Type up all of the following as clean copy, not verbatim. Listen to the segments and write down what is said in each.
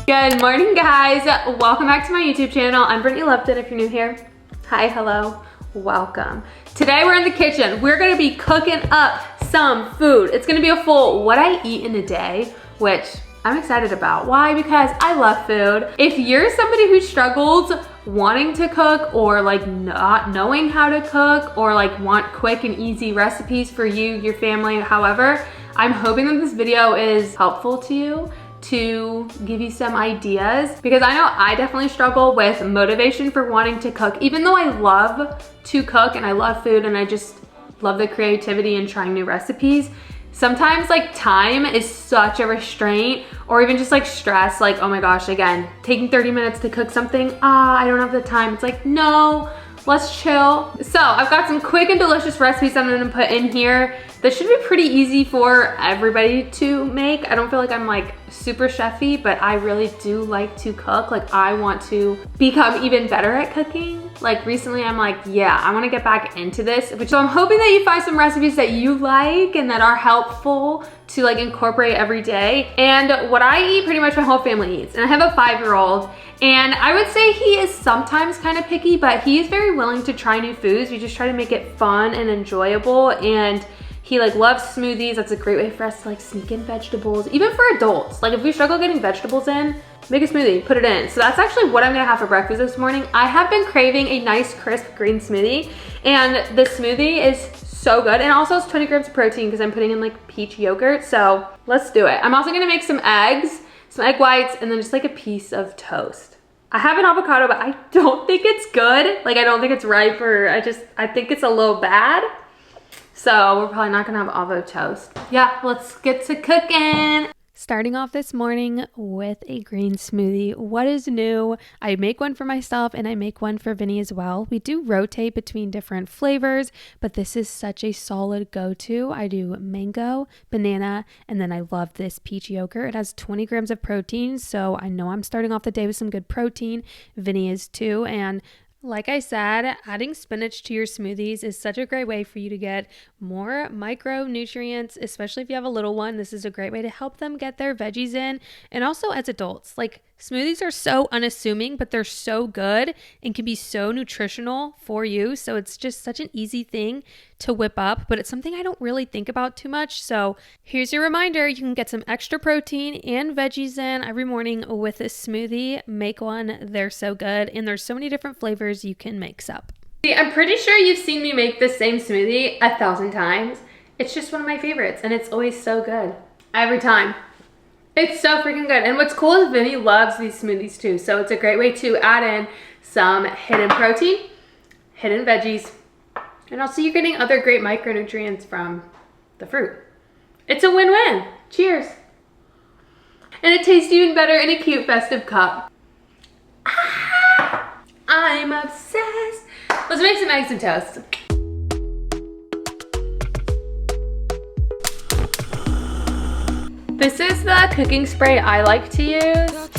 Good morning, guys. Welcome back to my YouTube channel. I'm Brittany Lupton if you're new here. Hi, hello, welcome. Today we're in the kitchen. We're gonna be cooking up some food. It's gonna be a full what I eat in a day, which I'm excited about. Why? Because I love food. If you're somebody who struggles wanting to cook or like not knowing how to cook or like want quick and easy recipes for you, your family, however, I'm hoping that this video is helpful to you to give you some ideas, because I know I definitely struggle with motivation for wanting to cook. Even though I love to cook and I love food and I just love the creativity and trying new recipes, sometimes like time is such a restraint, or even just like stress, like, oh my gosh, again, taking 30 minutes to cook something, I don't have the time. It's like, no, let's chill. So I've got some quick and delicious recipes I'm gonna put in here. This should be pretty easy for everybody to make. I don't feel like I'm like super chefy, but I really do like to cook. Like I want to become even better at cooking. Like recently I'm like, yeah, I wanna get back into this. So I'm hoping that you find some recipes that you like and that are helpful to like incorporate every day. And what I eat, pretty much my whole family eats. And I have a 5-year-old. And I would say he is sometimes kind of picky, but he is very willing to try new foods. We just try to make it fun and enjoyable. And he like loves smoothies. That's a great way for us to like sneak in vegetables, even for adults. Like if we struggle getting vegetables in, make a smoothie, put it in. So that's actually what I'm gonna have for breakfast this morning. I have been craving a nice crisp green smoothie, and the smoothie is so good. And also it's 20 grams of protein because I'm putting in like peach yogurt. So let's do it. I'm also gonna make some eggs, some egg whites, and then just like a piece of toast. I have an avocado, but I don't think it's good. Like I don't think it's ripe, or I think it's a little bad. So we're probably not gonna have avocado toast. Yeah, let's get to cooking. Starting off this morning with a green smoothie. What is new? I make one for myself and I make one for Vinny as well. We do rotate between different flavors, but this is such a solid go-to. I do mango, banana, and then I love this peach yogurt. It has 20 grams of protein, so I know I'm starting off the day with some good protein. Vinny is too, and like I said, adding spinach to your smoothies is such a great way for you to get more micronutrients, especially if you have a little one. This is a great way to help them get their veggies in. And also as adults, like smoothies are so unassuming, but they're so good and can be so nutritional for you. So it's just such an easy thing to whip up, but it's something I don't really think about too much. So here's your reminder. You can get some extra protein and veggies in every morning with a smoothie. Make one. They're so good. And there's so many different flavors you can mix up. I'm pretty sure you've seen me make this same smoothie 1,000 times. It's just one of my favorites and it's always so good. Every time. It's so freaking good. And what's cool is Vinny loves these smoothies too. So it's a great way to add in some hidden protein, hidden veggies, and also you're getting other great micronutrients from the fruit. It's a win-win. Cheers. And it tastes even better in a cute festive cup. Ah, I'm obsessed. Let's make some eggs and toast. This is the cooking spray I like to use.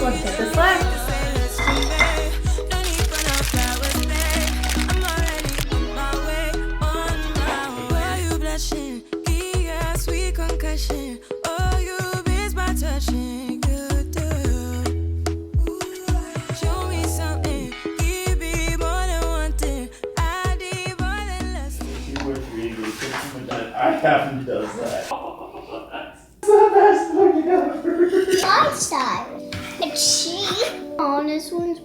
Let's get this left. I haven't does that. Oh, that's the best thing ever. Outside. Oh, this one's.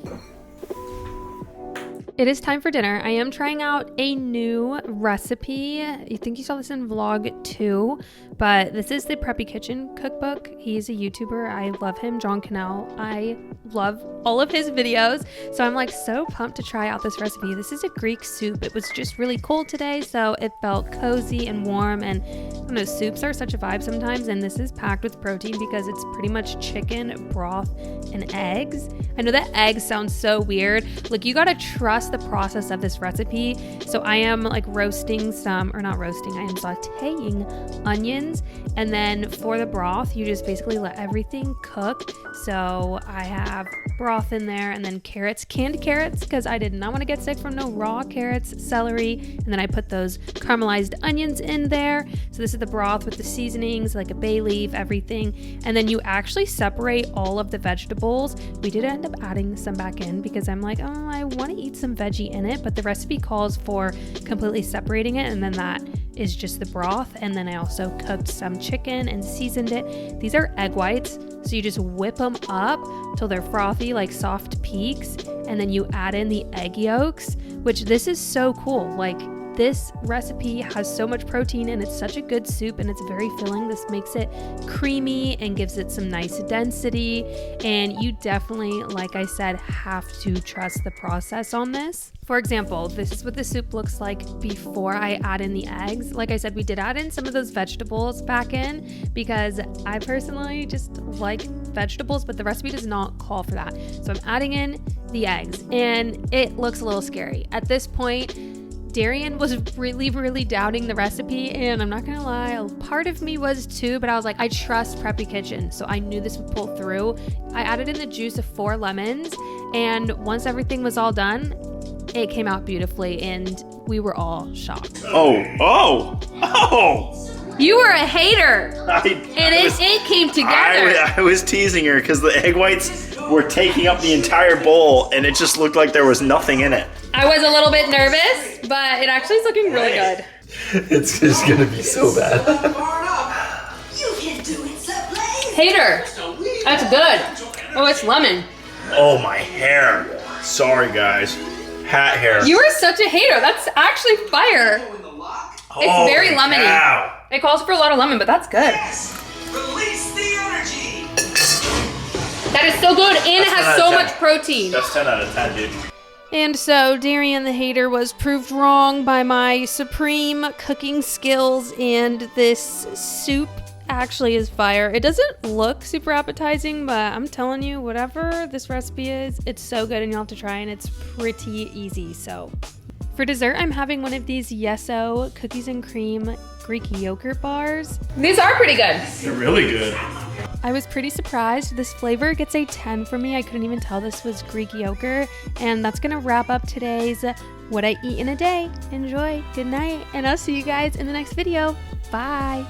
It is time for dinner. I am trying out a new recipe. I think you saw this in vlog 2, but this is the Preppy Kitchen cookbook. He's a YouTuber. I love him, John Cannell. I love all of his videos. So I'm like so pumped to try out this recipe. This is a Greek soup. It was just really cold today, so it felt cozy and warm, and I don't know, soups are such a vibe sometimes, and this is packed with protein because it's pretty much chicken, broth, and eggs. I know that eggs sounds so weird. Like, you gotta trust the process of this recipe. So I am like roasting some, or not roasting, I am sauteing onions, and then for the broth, you just basically let everything cook. So I have broth in there, and then carrots, canned carrots, because I did not want to get sick from no raw carrots, celery, and then I put those caramelized onions in there. So this is the broth with the seasonings, like a bay leaf, everything, and then you actually separate all of the vegetables. We did end up adding some back in because I'm like, oh, I want to eat some veggie in it, but the recipe calls for completely separating it, and then that is just the broth. And then I also cooked some chicken and seasoned it. These are egg whites, so you just whip them up till they're frothy, like soft peaks, and then you add in the egg yolks, which this is so cool. Like, this recipe has so much protein, and it's such a good soup, and it's very filling. This makes it creamy and gives it some nice density, and you definitely, like I said, have to trust the process on this. For example, this is what the soup looks like before I add in the eggs. Like I said, we did add in some of those vegetables back in because I personally just like vegetables, but the recipe does not call for that. So I'm adding in the eggs, and it looks a little scary. At this point, Darian was really doubting the recipe, and I'm not gonna lie, a part of me was too, but I was like, I trust Preppy Kitchen, so I knew this would pull through. I added in the juice of 4 lemons, and once everything was all done, it came out beautifully, and we were all shocked. Oh! You were a hater, it came together. I was teasing her because the egg whites were taking up the entire bowl, and it just looked like there was nothing in it. I was a little bit nervous, but it actually is looking really good. It's just gonna be so bad. Hater, that's good. Oh, it's lemon. Oh, my hair. Sorry, guys. Hat hair. You are such a hater. That's actually fire. It's very lemony. Cow. It calls for a lot of lemon, but that's good. Release the energy. That is so good, and it has so much protein. That's 10 out of 10, dude. And so Darian the hater was proved wrong by my supreme cooking skills, and this soup actually is fire. It doesn't look super appetizing, but I'm telling you, whatever this recipe is, it's so good, and you'll have to try, and it's pretty easy. So for dessert, I'm having one of these Yeso cookies and cream Greek yogurt bars. These are pretty good. They're really good. I was pretty surprised. This flavor gets a 10 for me. I couldn't even tell this was Greek yogurt. And that's gonna wrap up today's What I Eat in a Day. Enjoy, good night, and I'll see you guys in the next video. Bye.